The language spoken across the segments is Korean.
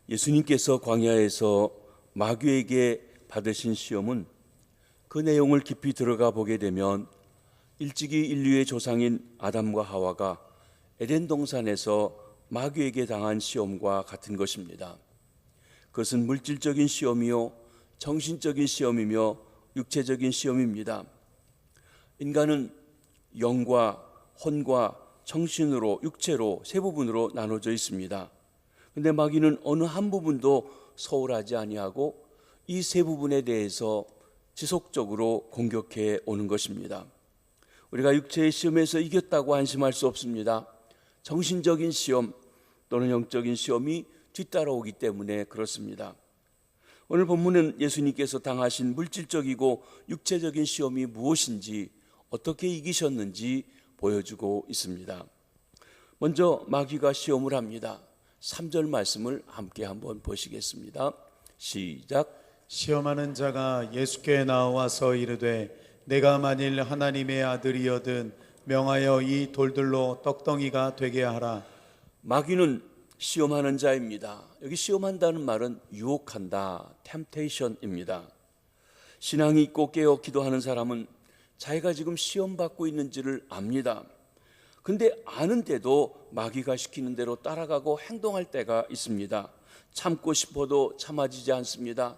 예수님께서 광야에서 마귀에게 받으신 시험은 그 내용을 깊이 들어가 보게 되면 일찍이 인류의 조상인 아담과 하와가 에덴 동산에서 마귀에게 당한 시험과 같은 것입니다. 그것은 물질적인 시험이요, 정신적인 시험이며 육체적인 시험입니다. 인간은 영과 혼과 정신으로, 육체로 세 부분으로 나눠져 있습니다. 근데 마귀는 어느 한 부분도 소홀하지 아니하고 이 세 부분에 대해서 지속적으로 공격해 오는 것입니다. 우리가 육체의 시험에서 이겼다고 안심할 수 없습니다. 정신적인 시험 또는 영적인 시험이 뒤따라오기 때문에 그렇습니다. 오늘 본문은 예수님께서 당하신 물질적이고 육체적인 시험이 무엇인지, 어떻게 이기셨는지 보여주고 있습니다. 먼저 마귀가 시험을 합니다. 3절 말씀을 함께 한번 보시겠습니다. 시작. 시험하는 자가 예수께 나와서 이르되 내가 만일 하나님의 아들이여든 명하여 이 돌들로 떡덩이가 되게 하라. 마귀는 시험하는 자입니다. 여기 시험한다는 말은 유혹한다, temptation입니다. 신앙이 있고 깨어 기도하는 사람은 자기가 지금 시험받고 있는지를 압니다. 근데 아는데도 마귀가 시키는 대로 따라가고 행동할 때가 있습니다. 참고 싶어도 참아지지 않습니다.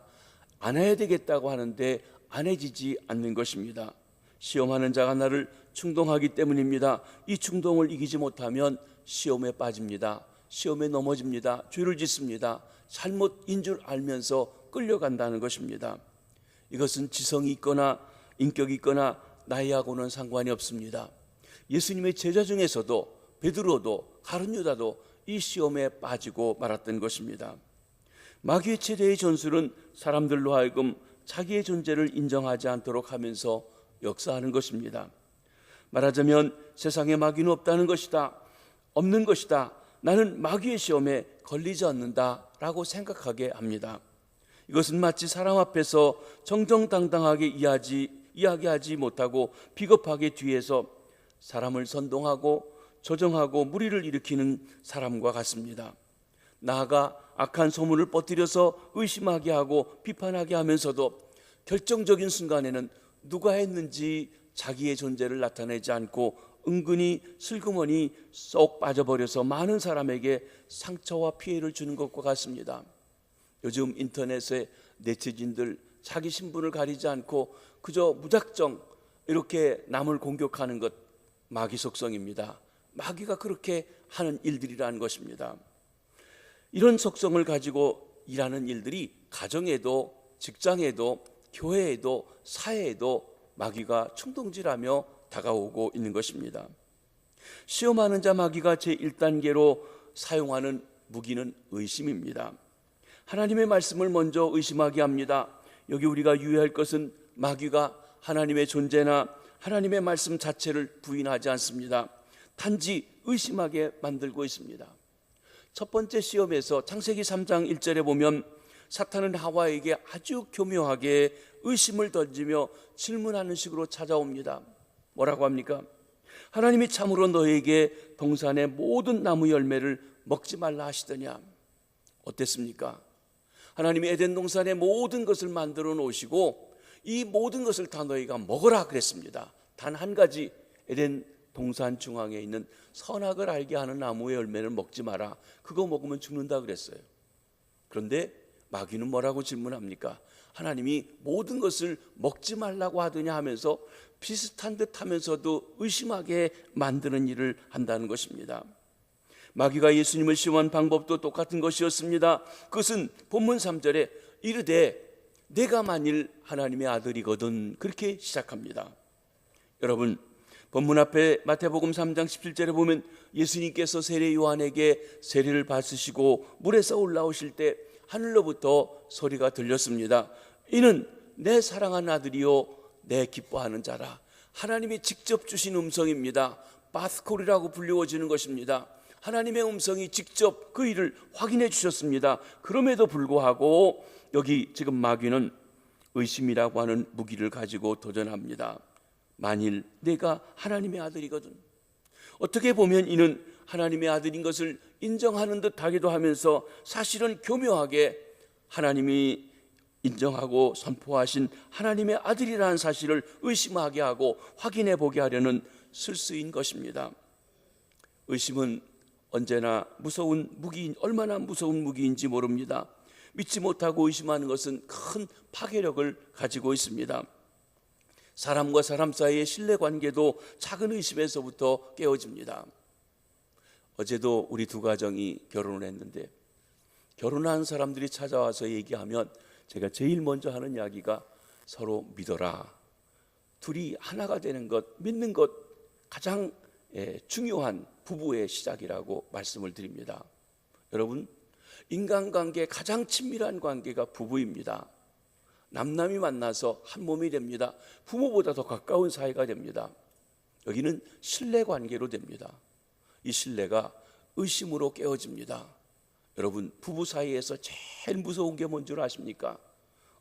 안 해야 되겠다고 하는데 안 해지지 않는 것입니다. 시험하는 자가 나를 충동하기 때문입니다. 이 충동을 이기지 못하면 시험에 빠집니다. 시험에 넘어집니다. 죄를 짓습니다. 잘못인 줄 알면서 끌려간다는 것입니다. 이것은 지성이 있거나 인격이 있거나 나이하고는 상관이 없습니다. 예수님의 제자 중에서도 베드로도 가룟 유다도 이 시험에 빠지고 말았던 것입니다. 마귀의 최대의 전술은 사람들로 하여금 자기의 존재를 인정하지 않도록 하면서 역사하는 것입니다. 말하자면 세상에 마귀는 없다는 것이다, 없는 것이다, 나는 마귀의 시험에 걸리지 않는다 라고 생각하게 합니다. 이것은 마치 사람 앞에서 정정당당하게 이야기하지 못하고 비겁하게 뒤에서 사람을 선동하고 조정하고 무리를 일으키는 사람과 같습니다. 나아가 악한 소문을 뻗들여서 의심하게 하고 비판하게 하면서도 결정적인 순간에는 누가 했는지 자기의 존재를 나타내지 않고 은근히 슬그머니 쏙 빠져버려서 많은 사람에게 상처와 피해를 주는 것과 같습니다. 요즘 인터넷에 네티즌들 자기 신분을 가리지 않고 그저 무작정 이렇게 남을 공격하는 것, 마귀 속성입니다. 마귀가 그렇게 하는 일들이라는 것입니다. 이런 속성을 가지고 일하는 일들이 가정에도, 직장에도, 교회에도, 사회에도 마귀가 충동질하며 다가오고 있는 것입니다. 시험하는 자 마귀가 제1단계로 사용하는 무기는 의심입니다. 하나님의 말씀을 먼저 의심하게 합니다. 여기 우리가 유의할 것은 마귀가 하나님의 존재나 하나님의 말씀 자체를 부인하지 않습니다. 단지 의심하게 만들고 있습니다. 첫 번째 시험에서 창세기 3장 1절에 보면 사탄은 하와에게 아주 교묘하게 의심을 던지며 질문하는 식으로 찾아옵니다. 뭐라고 합니까? 하나님이 참으로 너에게 동산의 모든 나무 열매를 먹지 말라 하시더냐? 어땠습니까? 하나님이 에덴 동산의 모든 것을 만들어 놓으시고 이 모든 것을 다 너희가 먹으라 그랬습니다. 단 한 가지, 에덴 동산 중앙에 있는 선악을 알게 하는 나무의 열매를 먹지 마라. 그거 먹으면 죽는다 그랬어요. 그런데 마귀는 뭐라고 질문합니까? 하나님이 모든 것을 먹지 말라고 하더냐 하면서 비슷한 듯 하면서도 의심하게 만드는 일을 한다는 것입니다. 마귀가 예수님을 시험한 방법도 똑같은 것이었습니다. 그것은 본문 3절에 이르되 내가 만일 하나님의 아들이거든, 그렇게 시작합니다. 여러분, 본문 앞에 마태복음 3장 17절에 보면 예수님께서 세례 요한에게 세례를 받으시고 물에서 올라오실 때 하늘로부터 소리가 들렸습니다. 이는 내 사랑하는 아들이요 내 기뻐하는 자라. 하나님이 직접 주신 음성입니다. 바스콜이라고 불리워지는 것입니다. 하나님의 음성이 직접 그 일을 확인해 주셨습니다. 그럼에도 불구하고 여기 지금 마귀는 의심이라고 하는 무기를 가지고 도전합니다. 만일 내가 하나님의 아들이거든. 어떻게 보면 이는 하나님의 아들인 것을 인정하는 듯 하기도 하면서 사실은 교묘하게 하나님이 인정하고 선포하신 하나님의 아들이라는 사실을 의심하게 하고 확인해 보게 하려는 술수인 것입니다. 의심은 언제나 무서운 무기인, 얼마나 무서운 무기인지 모릅니다. 믿지 못하고 의심하는 것은 큰 파괴력을 가지고 있습니다. 사람과 사람 사이의 신뢰관계도 작은 의심에서부터 깨어집니다. 어제도 우리 두 가정이 결혼을 했는데 결혼한 사람들이 찾아와서 얘기하면 제가 제일 먼저 하는 이야기가 서로 믿어라. 둘이 하나가 되는 것, 믿는 것 가장 중요한 부부의 시작이라고 말씀을 드립니다. 여러분, 인간관계 가장 친밀한 관계가 부부입니다. 남남이 만나서 한 몸이 됩니다. 부모보다 더 가까운 사이가 됩니다. 여기는 신뢰관계로 됩니다. 이 신뢰가 의심으로 깨어집니다. 여러분, 부부 사이에서 제일 무서운 게 뭔 줄 아십니까?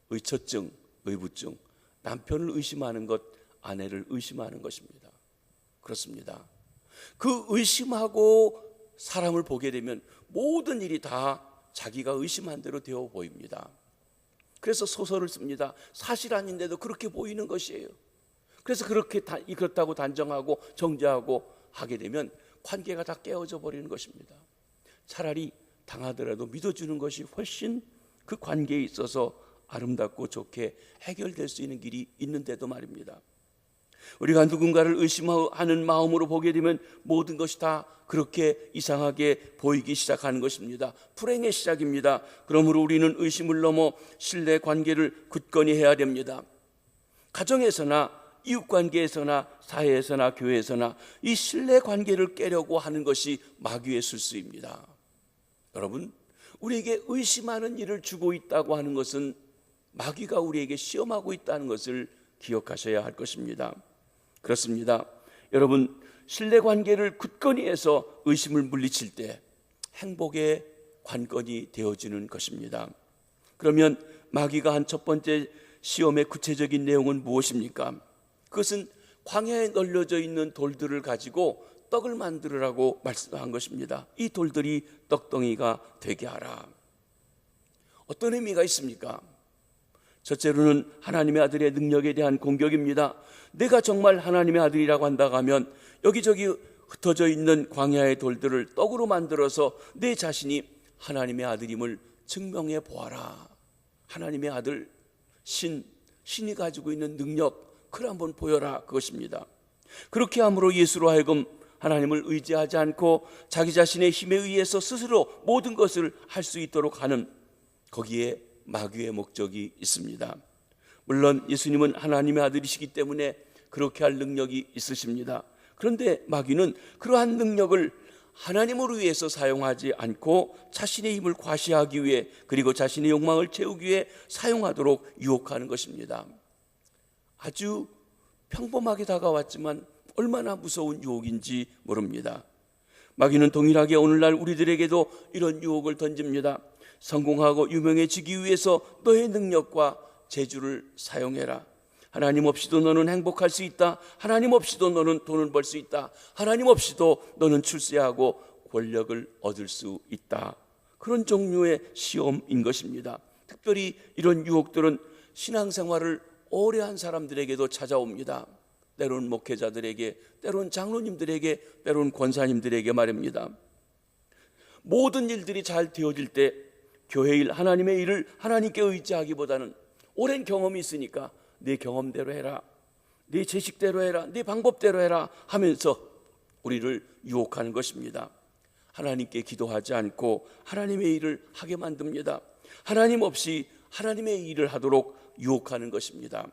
의처증, 의부증, 남편을 의심하는 것, 아내를 의심하는 것입니다. 그렇습니다. 그 의심하고 사람을 보게 되면 모든 일이 다 자기가 의심한 대로 되어 보입니다. 그래서 소설을 씁니다. 사실 아닌데도 그렇게 보이는 것이에요. 그래서 그렇다고 단정하고 정죄하고 하게 되면 관계가 다 깨어져 버리는 것입니다. 차라리 당하더라도 믿어주는 것이 훨씬 그 관계에 있어서 아름답고 좋게 해결될 수 있는 길이 있는데도 말입니다. 우리가 누군가를 의심하는 마음으로 보게 되면 모든 것이 다 그렇게 이상하게 보이기 시작하는 것입니다. 불행의 시작입니다. 그러므로 우리는 의심을 넘어 신뢰 관계를 굳건히 해야 됩니다. 가정에서나 이웃관계에서나 사회에서나 교회에서나 이 신뢰 관계를 깨려고 하는 것이 마귀의 술수입니다. 여러분, 우리에게 의심하는 일을 주고 있다고 하는 것은 마귀가 우리에게 시험하고 있다는 것을 기억하셔야 할 것입니다. 그렇습니다. 여러분, 신뢰관계를 굳건히 해서 의심을 물리칠 때 행복의 관건이 되어지는 것입니다. 그러면 마귀가 한 첫 번째 시험의 구체적인 내용은 무엇입니까? 그것은 광야에 널려져 있는 돌들을 가지고 떡을 만들으라고 말씀한 것입니다. 이 돌들이 떡덩이가 되게 하라. 어떤 의미가 있습니까? 첫째로는 하나님의 아들의 능력에 대한 공격입니다. 내가 정말 하나님의 아들이라고 한다고 하면 여기저기 흩어져 있는 광야의 돌들을 떡으로 만들어서 내 자신이 하나님의 아들임을 증명해 보아라. 하나님의 아들, 신이 가지고 있는 능력, 그걸 한번 보여라, 그것입니다. 그렇게 함으로 예수로 하여금 하나님을 의지하지 않고 자기 자신의 힘에 의해서 스스로 모든 것을 할 수 있도록 하는, 거기에 마귀의 목적이 있습니다. 물론 예수님은 하나님의 아들이시기 때문에 그렇게 할 능력이 있으십니다. 그런데 마귀는 그러한 능력을 하나님을 위해서 사용하지 않고 자신의 힘을 과시하기 위해, 그리고 자신의 욕망을 채우기 위해 사용하도록 유혹하는 것입니다. 아주 평범하게 다가왔지만 얼마나 무서운 유혹인지 모릅니다. 마귀는 동일하게 오늘날 우리들에게도 이런 유혹을 던집니다. 성공하고 유명해지기 위해서 너의 능력과 재주를 사용해라. 하나님 없이도 너는 행복할 수 있다. 하나님 없이도 너는 돈을 벌 수 있다. 하나님 없이도 너는 출세하고 권력을 얻을 수 있다. 그런 종류의 시험인 것입니다. 특별히 이런 유혹들은 신앙생활을 오래 한 사람들에게도 찾아옵니다. 때론 목회자들에게, 때론 장로님들에게, 때론 권사님들에게 말입니다. 모든 일들이 잘 되어질 때 교회 일, 하나님의 일을 하나님께 의지하기보다는 오랜 경험이 있으니까 네 경험대로 해라, 네 지식대로 해라, 네 방법대로 해라 하면서 우리를 유혹하는 것입니다. 하나님께 기도하지 않고 하나님의 일을 하게 만듭니다. 하나님 없이 하나님의 일을 하도록 유혹하는 것입니다.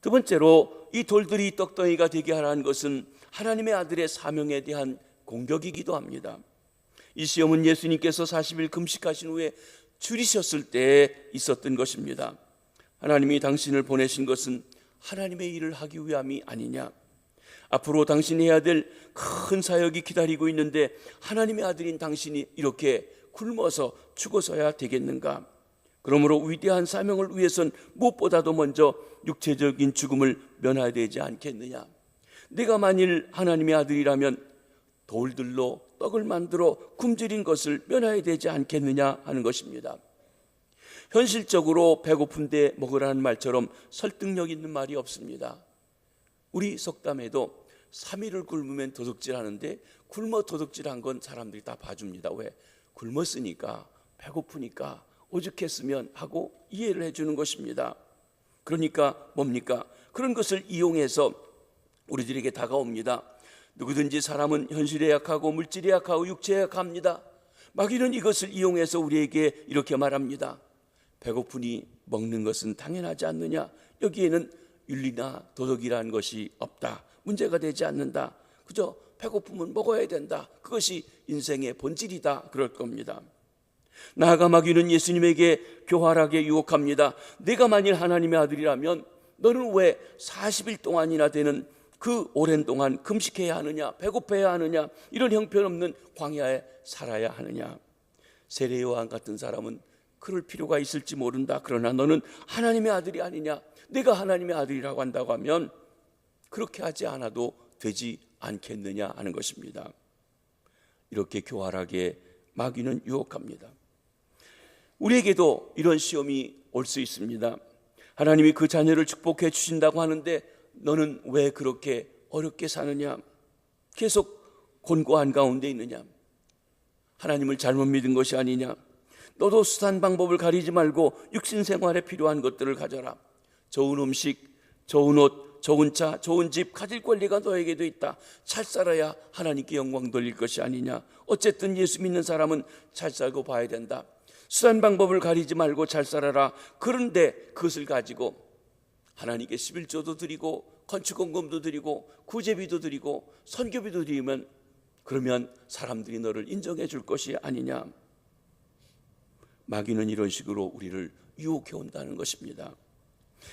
두 번째로 이 돌들이 떡덩이가 되게 하라는 것은 하나님의 아들의 사명에 대한 공격이기도 합니다. 이 시험은 예수님께서 40일 금식하신 후에 줄이셨을 때 있었던 것입니다. 하나님이 당신을 보내신 것은 하나님의 일을 하기 위함이 아니냐, 앞으로 당신이 해야 될 큰 사역이 기다리고 있는데 하나님의 아들인 당신이 이렇게 굶어서 죽어서야 되겠는가? 그러므로 위대한 사명을 위해선 무엇보다도 먼저 육체적인 죽음을 면해야 되지 않겠느냐? 내가 만일 하나님의 아들이라면 돌들로 떡을 만들어 굶주린 것을 면해야 되지 않겠느냐 하는 것입니다. 현실적으로 배고픈데 먹으라는 말처럼 설득력 있는 말이 없습니다. 우리 속담에도 3일을 굶으면 도둑질하는데 굶어 도둑질한 건 사람들이 다 봐줍니다. 왜? 굶었으니까, 배고프니까, 오죽했으면 하고 이해를 해주는 것입니다. 그러니까 뭡니까? 그런 것을 이용해서 우리들에게 다가옵니다. 누구든지 사람은 현실에 약하고 물질에 약하고 육체에 약합니다. 마귀는 이것을 이용해서 우리에게 이렇게 말합니다. 배고프니 먹는 것은 당연하지 않느냐? 여기에는 윤리나 도덕이라는 것이 없다. 문제가 되지 않는다. 그저 배고프면 먹어야 된다. 그것이 인생의 본질이다. 그럴 겁니다. 나아가 마귀는 예수님에게 교활하게 유혹합니다. 내가 만일 하나님의 아들이라면 너는 왜 40일 동안이나 되는 그 오랜 동안 금식해야 하느냐, 배고파야 하느냐, 이런 형편없는 광야에 살아야 하느냐. 세례 요한 같은 사람은 그럴 필요가 있을지 모른다. 그러나 너는 하나님의 아들이 아니냐, 내가 하나님의 아들이라고 한다고 하면 그렇게 하지 않아도 되지 않겠느냐 하는 것입니다. 이렇게 교활하게 마귀는 유혹합니다. 우리에게도 이런 시험이 올 수 있습니다. 하나님이 그 자녀를 축복해 주신다고 하는데 너는 왜 그렇게 어렵게 사느냐? 계속 곤고한 가운데 있느냐? 하나님을 잘못 믿은 것이 아니냐? 너도 수단 방법을 가리지 말고 육신 생활에 필요한 것들을 가져라. 좋은 음식, 좋은 옷, 좋은 차, 좋은 집 가질 권리가 너에게도 있다. 잘 살아야 하나님께 영광 돌릴 것이 아니냐? 어쨌든 예수 믿는 사람은 잘 살고 봐야 된다. 수단 방법을 가리지 말고 잘 살아라. 그런데 그것을 가지고 하나님께 11조도 드리고 건축원금도 드리고 구제비도 드리고 선교비도 드리면 그러면 사람들이 너를 인정해 줄 것이 아니냐. 마귀는 이런 식으로 우리를 유혹해 온다는 것입니다.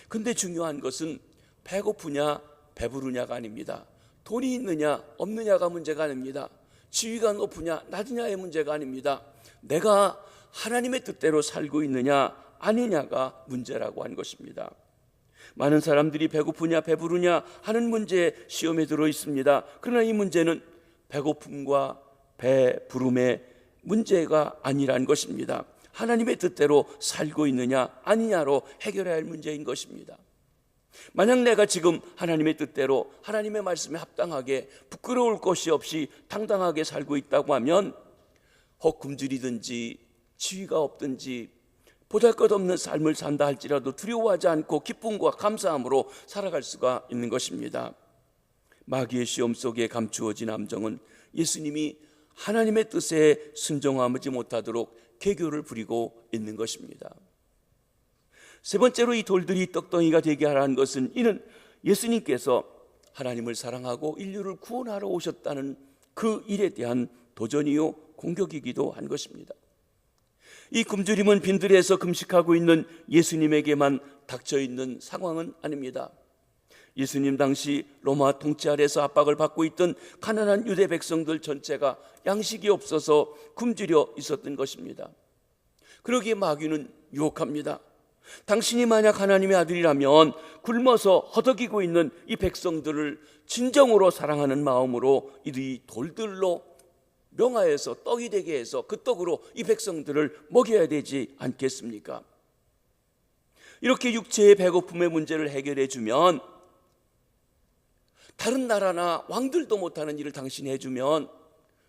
근데 중요한 것은 배고프냐 배부르냐가 아닙니다. 돈이 있느냐 없느냐가 문제가 아닙니다. 지위가 높으냐 낮으냐의 문제가 아닙니다. 내가 하나님의 뜻대로 살고 있느냐 아니냐가 문제라고 한 것입니다. 많은 사람들이 배고프냐 배부르냐 하는 문제에 시험에 들어 있습니다. 그러나 이 문제는 배고픔과 배부름의 문제가 아니란 것입니다. 하나님의 뜻대로 살고 있느냐 아니냐로 해결해야 할 문제인 것입니다. 만약 내가 지금 하나님의 뜻대로 하나님의 말씀에 합당하게 부끄러울 것이 없이 당당하게 살고 있다고 하면 혹 굶주리든지 지위가 없든지 보잘것없는 삶을 산다 할지라도 두려워하지 않고 기쁨과 감사함으로 살아갈 수가 있는 것입니다. 마귀의 시험 속에 감추어진 함정은 예수님이 하나님의 뜻에 순종하지 못하도록 개교를 부리고 있는 것입니다. 세 번째로 이 돌들이 떡덩이가 되게 하라는 것은 이는 예수님께서 하나님을 사랑하고 인류를 구원하러 오셨다는 그 일에 대한 도전이요 공격이기도 한 것입니다. 이 굶주림은 빈들에서 금식하고 있는 예수님에게만 닥쳐 있는 상황은 아닙니다. 예수님 당시 로마 통치 아래서 압박을 받고 있던 가난한 유대 백성들 전체가 양식이 없어서 굶주려 있었던 것입니다. 그러기에 마귀는 유혹합니다. 당신이 만약 하나님의 아들이라면 굶어서 허덕이고 있는 이 백성들을 진정으로 사랑하는 마음으로 이 돌들로 명하여서 떡이 되게 해서 그 떡으로 이 백성들을 먹여야 되지 않겠습니까? 이렇게 육체의 배고픔의 문제를 해결해 주면, 다른 나라나 왕들도 못하는 일을 당신이 해주면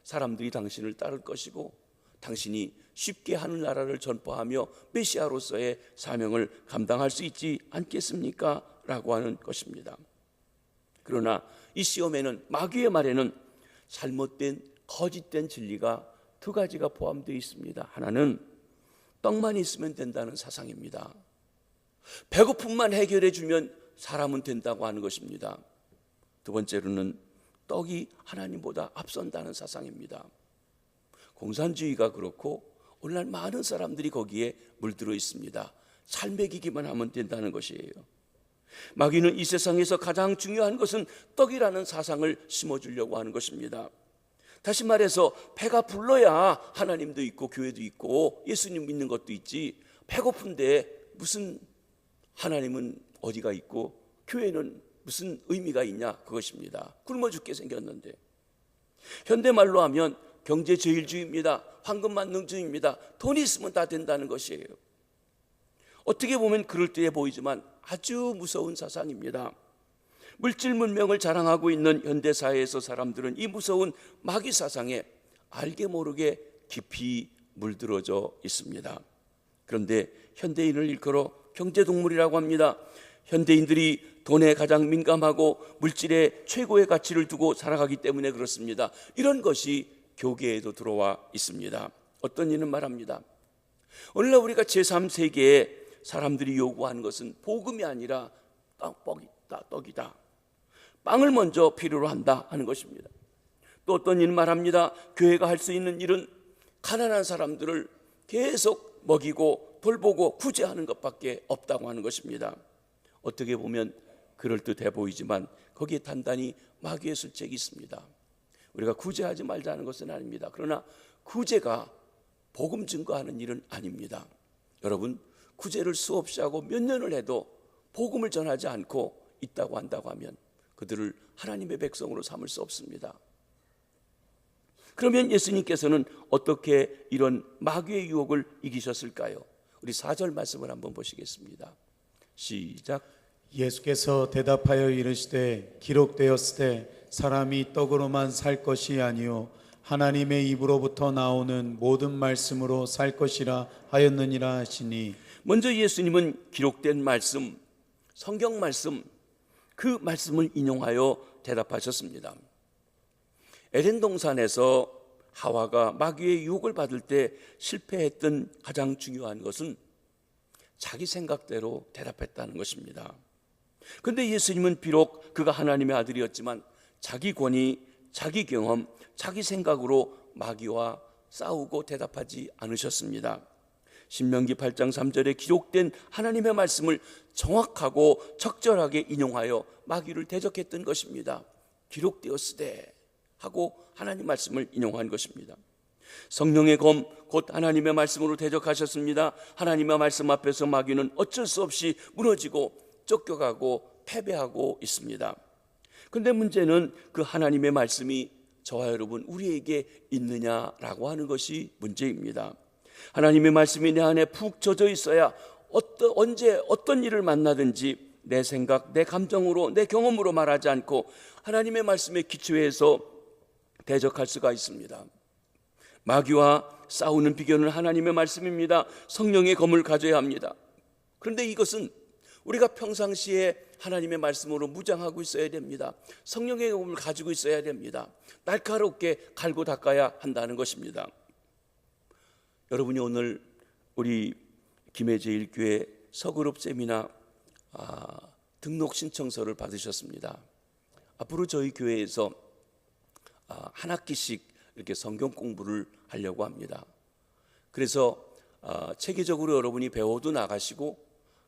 사람들이 당신을 따를 것이고 당신이 쉽게 하늘나라를 전파하며 메시아로서의 사명을 감당할 수 있지 않겠습니까? 라고 하는 것입니다. 그러나 이 시험에는, 마귀의 말에는 잘못된 거짓된 진리가 두 가지가 포함되어 있습니다. 하나는 떡만 있으면 된다는 사상입니다. 배고픔만 해결해 주면 사람은 된다고 하는 것입니다. 두 번째로는 떡이 하나님보다 앞선다는 사상입니다. 공산주의가 그렇고 오늘날 많은 사람들이 거기에 물들어 있습니다. 잘 먹이기만 하면 된다는 것이에요. 마귀는 이 세상에서 가장 중요한 것은 떡이라는 사상을 심어주려고 하는 것입니다. 다시 말해서 배가 불러야 하나님도 있고 교회도 있고 예수님 믿는 것도 있지, 배고픈데 무슨 하나님은 어디가 있고 교회는 무슨 의미가 있냐, 그것입니다. 굶어 죽게 생겼는데. 현대말로 하면 경제제일주의입니다. 황금만능주의입니다. 돈이 있으면 다 된다는 것이에요. 어떻게 보면 그럴듯해 보이지만 아주 무서운 사상입니다. 물질 문명을 자랑하고 있는 현대사회에서 사람들은 이 무서운 마귀 사상에 알게 모르게 깊이 물들어져 있습니다. 그런데 현대인을 일컬어 경제동물이라고 합니다. 현대인들이 돈에 가장 민감하고 물질에 최고의 가치를 두고 살아가기 때문에 그렇습니다. 이런 것이 교계에도 들어와 있습니다. 어떤 이는 말합니다. 오늘날 우리가 제3세계에 사람들이 요구하는 것은 복음이 아니라 떡이다. 빵을 먼저 필요로 한다 하는 것입니다. 또 어떤 이는 말합니다. 교회가 할 수 있는 일은 가난한 사람들을 계속 먹이고 돌보고 구제하는 것밖에 없다고 하는 것입니다. 어떻게 보면 그럴듯해 보이지만 거기에 단단히 마귀의 술책이 있습니다. 우리가 구제하지 말자는 것은 아닙니다. 그러나 구제가 복음 증거하는 일은 아닙니다. 여러분, 구제를 수없이 하고 몇 년을 해도 복음을 전하지 않고 있다고 한다고 하면 그들을 하나님의 백성으로 삼을 수 없습니다. 그러면 예수님께서는 어떻게 이런 마귀의 유혹을 이기셨을까요? 우리 4절 말씀을 한번 보시겠습니다. 시작. 예수께서 대답하여 이르시되 기록되었으되 사람이 떡으로만 살 것이 아니요 하나님의 입으로부터 나오는 모든 말씀으로 살 것이라 하였느니라 하시니. 먼저 예수님은 기록된 말씀, 성경 말씀, 그 말씀을 인용하여 대답하셨습니다. 에덴 동산에서 하와가 마귀의 유혹을 받을 때 실패했던 가장 중요한 것은 자기 생각대로 대답했다는 것입니다. 그런데 예수님은 비록 그가 하나님의 아들이었지만 자기 권위, 자기 경험, 자기 생각으로 마귀와 싸우고 대답하지 않으셨습니다. 신명기 8장 3절에 기록된 하나님의 말씀을 정확하고 적절하게 인용하여 마귀를 대적했던 것입니다. 기록되었으되 하고 하나님 말씀을 인용한 것입니다. 성령의 검 곧 하나님의 말씀으로 대적하셨습니다. 하나님의 말씀 앞에서 마귀는 어쩔 수 없이 무너지고 쫓겨가고 패배하고 있습니다. 그런데 문제는 그 하나님의 말씀이 저와 여러분 우리에게 있느냐라고 하는 것이 문제입니다. 하나님의 말씀이 내 안에 푹 젖어 있어야 언제 어떤 일을 만나든지 내 생각, 내 감정으로, 내 경험으로 말하지 않고 하나님의 말씀에 기초해서 대적할 수가 있습니다. 마귀와 싸우는 비결은 하나님의 말씀입니다. 성령의 검을 가져야 합니다. 그런데 이것은 우리가 평상시에 하나님의 말씀으로 무장하고 있어야 됩니다. 성령의 검을 가지고 있어야 됩니다. 날카롭게 갈고 닦아야 한다는 것입니다. 여러분이 오늘 우리 김해제일교회 서그룹 세미나 등록 신청서를 받으셨습니다. 앞으로 저희 교회에서 한 학기씩 이렇게 성경 공부를 하려고 합니다. 그래서 체계적으로 여러분이 배워도 나가시고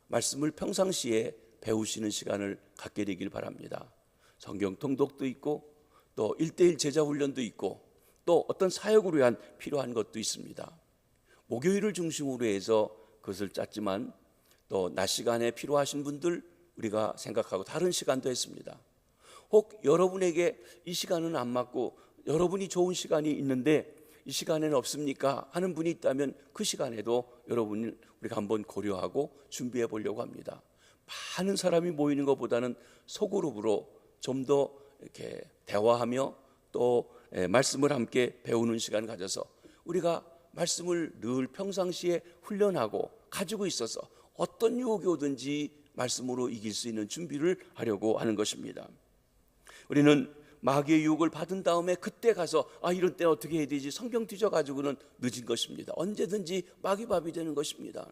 말씀을 평상시에 배우시는 시간을 갖게 되길 바랍니다. 성경 통독도 있고 또 1:1 제자 훈련도 있고 또 어떤 사역으로 위한 필요한 것도 있습니다. 목요일을 중심으로 해서 그것을 짰지만 또 낮 시간에 필요하신 분들 우리가 생각하고 다른 시간도 했습니다. 혹 여러분에게 이 시간은 안 맞고 여러분이 좋은 시간이 있는데 이 시간에는 없습니까? 하는 분이 있다면 그 시간에도 여러분을 우리가 한번 고려하고 준비해 보려고 합니다. 많은 사람이 모이는 것보다는 소그룹으로 좀 더 이렇게 대화하며 또 말씀을 함께 배우는 시간을 가져서 우리가 말씀을 늘 평상시에 훈련하고 가지고 있어서 어떤 유혹이 오든지 말씀으로 이길 수 있는 준비를 하려고 하는 것입니다. 우리는 마귀의 유혹을 받은 다음에 그때 가서 이런 때 어떻게 해야 되지 성경 뒤져가지고는 늦은 것입니다. 언제든지 마귀밥이 되는 것입니다.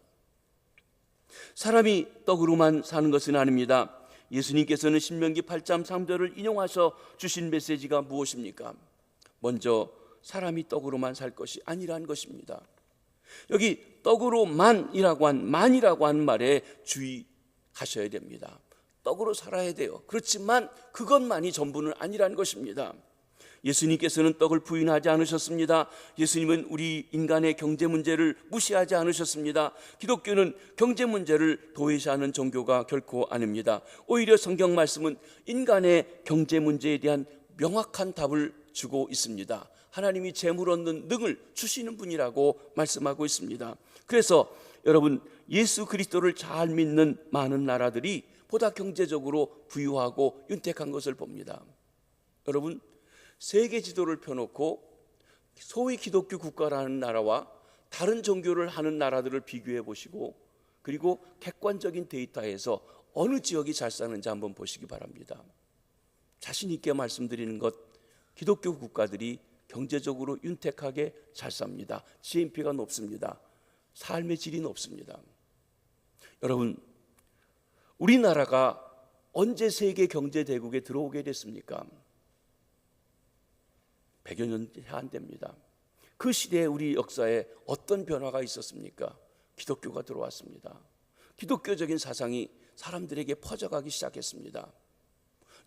사람이 떡으로만 사는 것은 아닙니다. 예수님께서는 신명기 8장 3절을 인용하셔 주신 메시지가 무엇입니까? 먼저 사람이 떡으로만 살 것이 아니라는 것입니다. 여기 떡으로만이라고 한 말에 주의하셔야 됩니다. 떡으로 살아야 돼요. 그렇지만 그것만이 전부는 아니라는 것입니다. 예수님께서는 떡을 부인하지 않으셨습니다. 예수님은 우리 인간의 경제 문제를 무시하지 않으셨습니다. 기독교는 경제 문제를 도외시하는 종교가 결코 아닙니다. 오히려 성경 말씀은 인간의 경제 문제에 대한 명확한 답을 주고 있습니다. 하나님이 재물 얻는 능을 주시는 분이라고 말씀하고 있습니다. 그래서 여러분, 예수 그리스도를 잘 믿는 많은 나라들이 보다 경제적으로 부유하고 윤택한 것을 봅니다. 여러분, 세계 지도를 펴놓고 소위 기독교 국가라는 나라와 다른 종교를 하는 나라들을 비교해 보시고, 그리고 객관적인 데이터에서 어느 지역이 잘 사는지 한번 보시기 바랍니다. 자신 있게 말씀드리는 것, 기독교 국가들이 경제적으로 윤택하게 잘 삽니다. GNP가 높습니다. 삶의 질이 높습니다. 여러분, 우리나라가 언제 세계 경제 대국에 들어오게 됐습니까? 100여 년 안 됩니다. 그 시대에 우리 역사에 어떤 변화가 있었습니까? 기독교가 들어왔습니다. 기독교적인 사상이 사람들에게 퍼져가기 시작했습니다.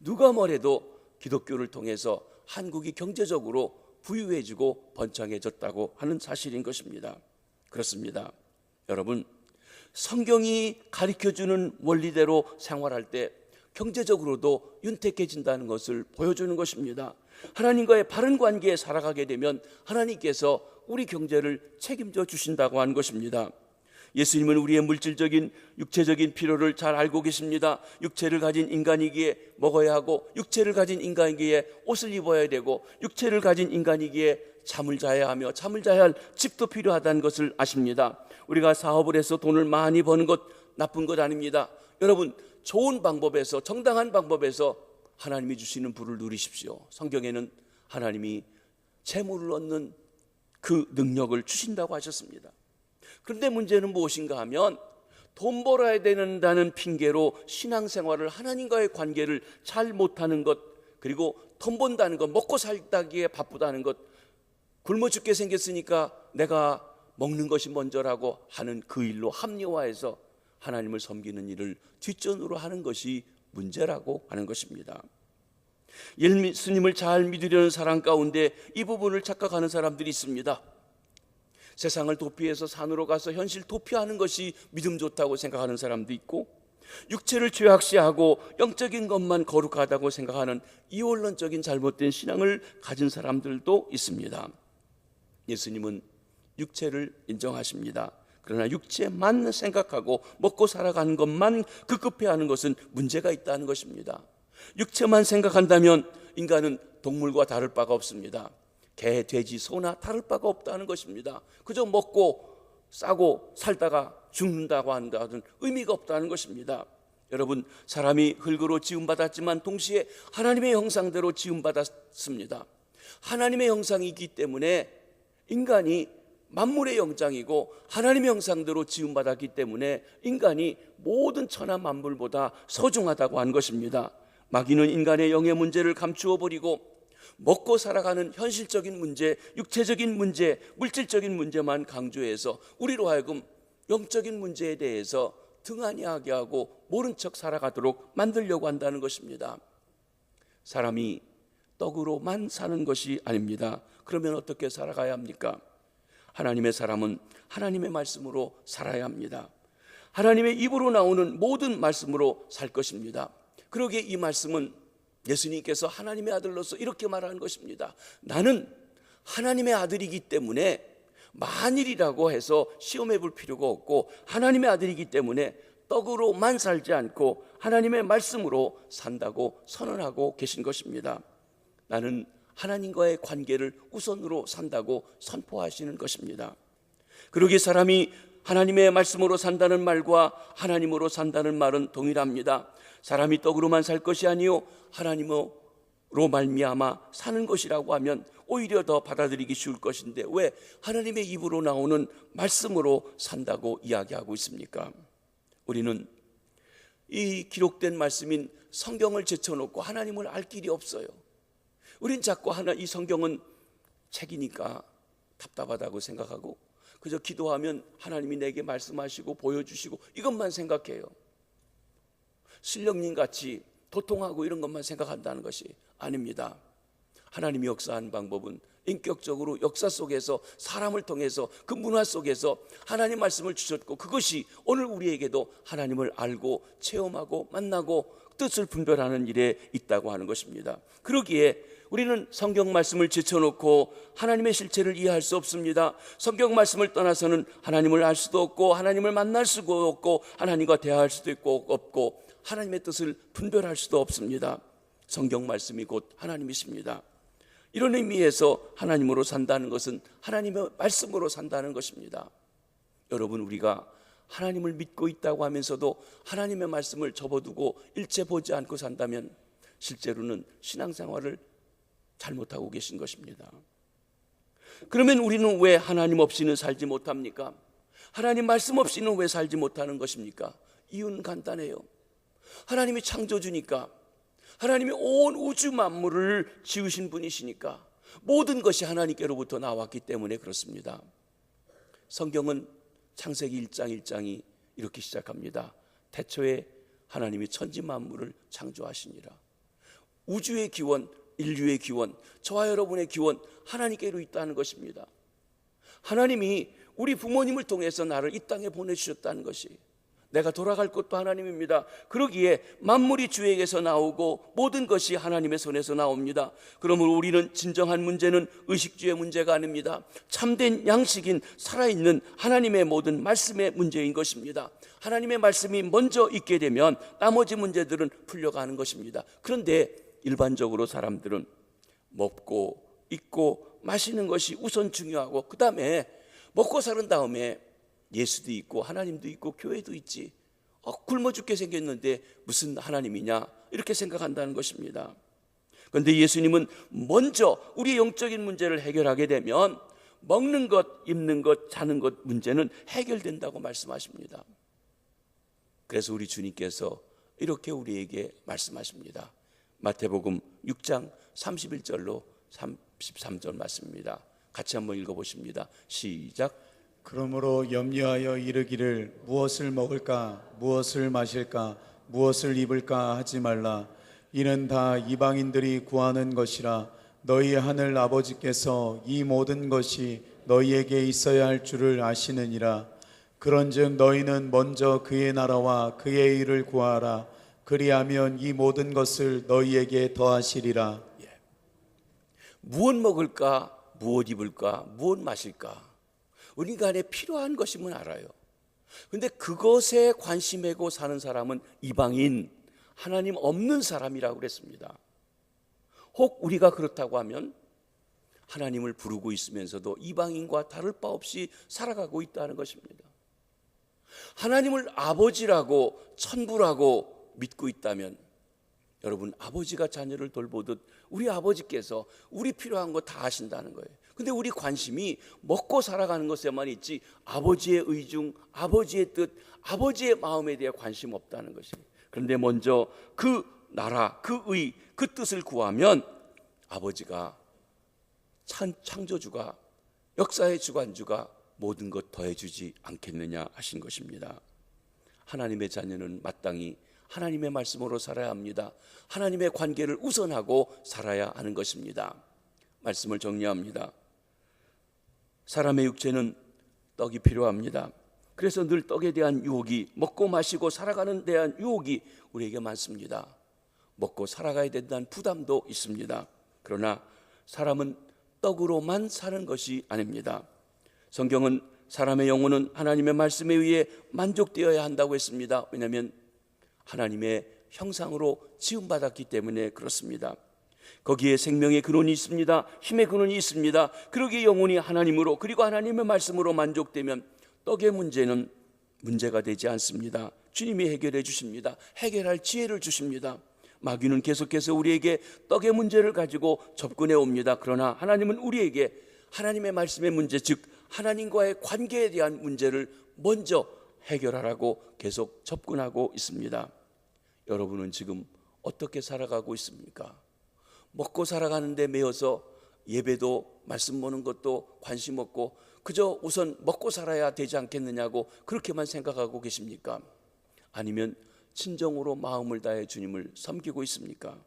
누가 뭐래도 기독교를 통해서 한국이 경제적으로 부유해지고 번창해졌다고 하는 사실인 것입니다. 그렇습니다. 여러분, 성경이 가르쳐주는 원리대로 생활할 때 경제적으로도 윤택해진다는 것을 보여주는 것입니다. 하나님과의 바른 관계에 살아가게 되면 하나님께서 우리 경제를 책임져 주신다고 하는 것입니다. 예수님은 우리의 물질적인 육체적인 필요를 잘 알고 계십니다. 육체를 가진 인간이기에 먹어야 하고, 육체를 가진 인간이기에 옷을 입어야 되고, 육체를 가진 인간이기에 잠을 자야 하며 잠을 자야 할 집도 필요하다는 것을 아십니다. 우리가 사업을 해서 돈을 많이 버는 것 나쁜 것 아닙니다. 여러분, 좋은 방법에서, 정당한 방법에서 하나님이 주시는 부를 누리십시오. 성경에는 하나님이 재물을 얻는 그 능력을 주신다고 하셨습니다. 그런데 문제는 무엇인가 하면, 돈 벌어야 된다는 핑계로 신앙생활을, 하나님과의 관계를 잘 못하는 것, 그리고 돈 번다는 것, 먹고 살다기에 바쁘다는 것, 굶어 죽게 생겼으니까 내가 먹는 것이 먼저라고 하는 그 일로 합리화해서 하나님을 섬기는 일을 뒷전으로 하는 것이 문제라고 하는 것입니다. 예수님을 잘 믿으려는 사람 가운데 이 부분을 착각하는 사람들이 있습니다. 세상을 도피해서 산으로 가서 현실 도피하는 것이 믿음 좋다고 생각하는 사람도 있고, 육체를 죄악시하고 영적인 것만 거룩하다고 생각하는 이원론적인 잘못된 신앙을 가진 사람들도 있습니다. 예수님은 육체를 인정하십니다. 그러나 육체만 생각하고 먹고 살아가는 것만 급급해하는 것은 문제가 있다는 것입니다. 육체만 생각한다면 인간은 동물과 다를 바가 없습니다. 개, 돼지, 소나 다를 바가 없다는 것입니다. 그저 먹고 싸고 살다가 죽는다고 한다는 의미가 없다는 것입니다. 여러분, 사람이 흙으로 지음받았지만 동시에 하나님의 형상대로 지음받았습니다. 하나님의 형상이기 때문에 인간이 만물의 영장이고, 하나님의 형상대로 지음받았기 때문에 인간이 모든 천하 만물보다 소중하다고 한 것입니다. 마귀는 인간의 영의 문제를 감추어 버리고 먹고 살아가는 현실적인 문제, 육체적인 문제, 물질적인 문제만 강조해서 우리로 하여금 영적인 문제에 대해서 등한히 하게 하고 모른 척 살아가도록 만들려고 한다는 것입니다. 사람이 떡으로만 사는 것이 아닙니다. 그러면 어떻게 살아가야 합니까? 하나님의 사람은 하나님의 말씀으로 살아야 합니다. 하나님의 입으로 나오는 모든 말씀으로 살 것입니다. 그러기에 이 말씀은 예수님께서 하나님의 아들로서 이렇게 말하는 것입니다. 나는 하나님의 아들이기 때문에 만일이라고 해서 시험해 볼 필요가 없고, 하나님의 아들이기 때문에 떡으로만 살지 않고 하나님의 말씀으로 산다고 선언하고 계신 것입니다. 나는 하나님과의 관계를 우선으로 산다고 선포하시는 것입니다. 그러기에 사람이 하나님의 말씀으로 산다는 말과 하나님으로 산다는 말은 동일합니다. 사람이 떡으로만 살 것이 아니요 하나님으로 말미암아 사는 것이라고 하면 오히려 더 받아들이기 쉬울 것인데, 왜 하나님의 입으로 나오는 말씀으로 산다고 이야기하고 있습니까? 우리는 이 기록된 말씀인 성경을 제쳐놓고 하나님을 알 길이 없어요. 우린 자꾸 이 성경은 책이니까 답답하다고 생각하고, 그저 기도하면 하나님이 내게 말씀하시고 보여주시고 이것만 생각해요. 신령님 같이 도통하고 이런 것만 생각한다는 것이 아닙니다. 하나님이 역사한 방법은 인격적으로 역사 속에서 사람을 통해서 그 문화 속에서 하나님 말씀을 주셨고, 그것이 오늘 우리에게도 하나님을 알고 체험하고 만나고 뜻을 분별하는 일에 있다고 하는 것입니다. 그러기에 우리는 성경 말씀을 제쳐놓고 하나님의 실체를 이해할 수 없습니다. 성경 말씀을 떠나서는 하나님을 알 수도 없고 하나님을 만날 수도 없고 하나님과 대화할 수도 없고 하나님의 뜻을 분별할 수도 없습니다. 성경 말씀이 곧 하나님이십니다. 이런 의미에서 하나님으로 산다는 것은 하나님의 말씀으로 산다는 것입니다. 여러분, 우리가 하나님을 믿고 있다고 하면서도 하나님의 말씀을 접어두고 일체 보지 않고 산다면 실제로는 신앙생활을 잘못하고 계신 것입니다. 그러면 우리는 왜 하나님 없이는 살지 못합니까? 하나님 말씀 없이는 왜 살지 못하는 것입니까? 이유는 간단해요. 하나님이 창조주니까, 하나님이 온 우주 만물을 지으신 분이시니까, 모든 것이 하나님께로부터 나왔기 때문에 그렇습니다. 성경은 창세기 1장 1장이 이렇게 시작합니다. 태초에 하나님이 천지 만물을 창조하시니라. 우주의 기원, 인류의 기원, 저와 여러분의 기원, 하나님께로 있다는 것입니다. 하나님이 우리 부모님을 통해서 나를 이 땅에 보내주셨다는 것이, 내가 돌아갈 것도 하나님입니다. 그러기에 만물이 주에게서 나오고 모든 것이 하나님의 손에서 나옵니다. 그러므로 우리는 진정한 문제는 의식주의 문제가 아닙니다. 참된 양식인 살아있는 하나님의 모든 말씀의 문제인 것입니다. 하나님의 말씀이 먼저 있게 되면 나머지 문제들은 풀려가는 것입니다. 그런데 일반적으로 사람들은 먹고 입고 마시는 것이 우선 중요하고, 그 다음에 먹고 사는 다음에 예수도 있고 하나님도 있고 교회도 있지, 굶어 죽게 생겼는데 무슨 하나님이냐, 이렇게 생각한다는 것입니다. 그런데 예수님은 먼저 우리의 영적인 문제를 해결하게 되면 먹는 것, 입는 것, 자는 것 문제는 해결된다고 말씀하십니다. 그래서 우리 주님께서 이렇게 우리에게 말씀하십니다. 마태복음 6장 31절로 33절 말씀입니다. 같이 한번 읽어보십니다. 시작. 그러므로 염려하여 이르기를 무엇을 먹을까, 무엇을 마실까, 무엇을 입을까 하지 말라. 이는 다 이방인들이 구하는 것이라. 너희 하늘 아버지께서 이 모든 것이 너희에게 있어야 할 줄을 아시느니라. 그런즉 너희는 먼저 그의 나라와 그의 의를 구하라. 그리하면 이 모든 것을 너희에게 더하시리라. 무엇 먹을까, 무엇 입을까, 무엇 마실까, 우리 간에 필요한 것이면 알아요. 그런데 그것에 관심하고 사는 사람은 이방인, 하나님 없는 사람이라고 그랬습니다. 혹 우리가 그렇다고 하면 하나님을 부르고 있으면서도 이방인과 다를 바 없이 살아가고 있다는 것입니다. 하나님을 아버지라고, 천부라고 믿고 있다면, 여러분, 아버지가 자녀를 돌보듯 우리 아버지께서 우리 필요한 거 다 하신다는 거예요. 근데 우리 관심이 먹고 살아가는 것에만 있지 아버지의 의중, 아버지의 뜻, 아버지의 마음에 대해 관심 없다는 것이에요. 그런데 먼저 그 나라, 그 의, 그 뜻을 구하면 아버지가, 창조주가, 역사의 주관주가 모든 것 더해주지 않겠느냐 하신 것입니다. 하나님의 자녀는 마땅히 하나님의 말씀으로 살아야 합니다. 하나님의 관계를 우선하고 살아야 하는 것입니다. 말씀을 정리합니다. 사람의 육체는 떡이 필요합니다. 그래서 늘 떡에 대한 유혹이, 먹고 마시고 살아가는 데 대한 유혹이 우리에게 많습니다. 먹고 살아가야 된다는 부담도 있습니다. 그러나 사람은 떡으로만 사는 것이 아닙니다. 성경은 사람의 영혼은 하나님의 말씀에 의해 만족되어야 한다고 했습니다. 왜냐하면 하나님의 형상으로 지음받았기 때문에 그렇습니다. 거기에 생명의 근원이 있습니다. 힘의 근원이 있습니다. 그러기에 영혼이 하나님으로, 그리고 하나님의 말씀으로 만족되면 떡의 문제는 문제가 되지 않습니다. 주님이 해결해 주십니다. 해결할 지혜를 주십니다. 마귀는 계속해서 우리에게 떡의 문제를 가지고 접근해 옵니다. 그러나 하나님은 우리에게 하나님의 말씀의 문제, 즉 하나님과의 관계에 대한 문제를 먼저 해결하라고 계속 접근하고 있습니다. 여러분은 지금 어떻게 살아가고 있습니까? 먹고 살아가는 데 매여서 예배도, 말씀 보는 것도 관심 없고 그저 우선 먹고 살아야 되지 않겠느냐고 그렇게만 생각하고 계십니까? 아니면 진정으로 마음을 다해 주님을 섬기고 있습니까?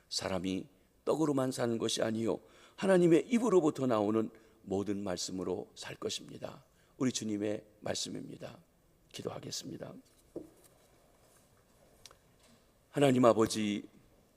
사람이 떡으로만 사는 것이 아니요 하나님의 입으로부터 나오는 모든 말씀으로 살 것입니다. 우리 주님의 말씀입니다. 기도하겠습니다. 하나님 아버지,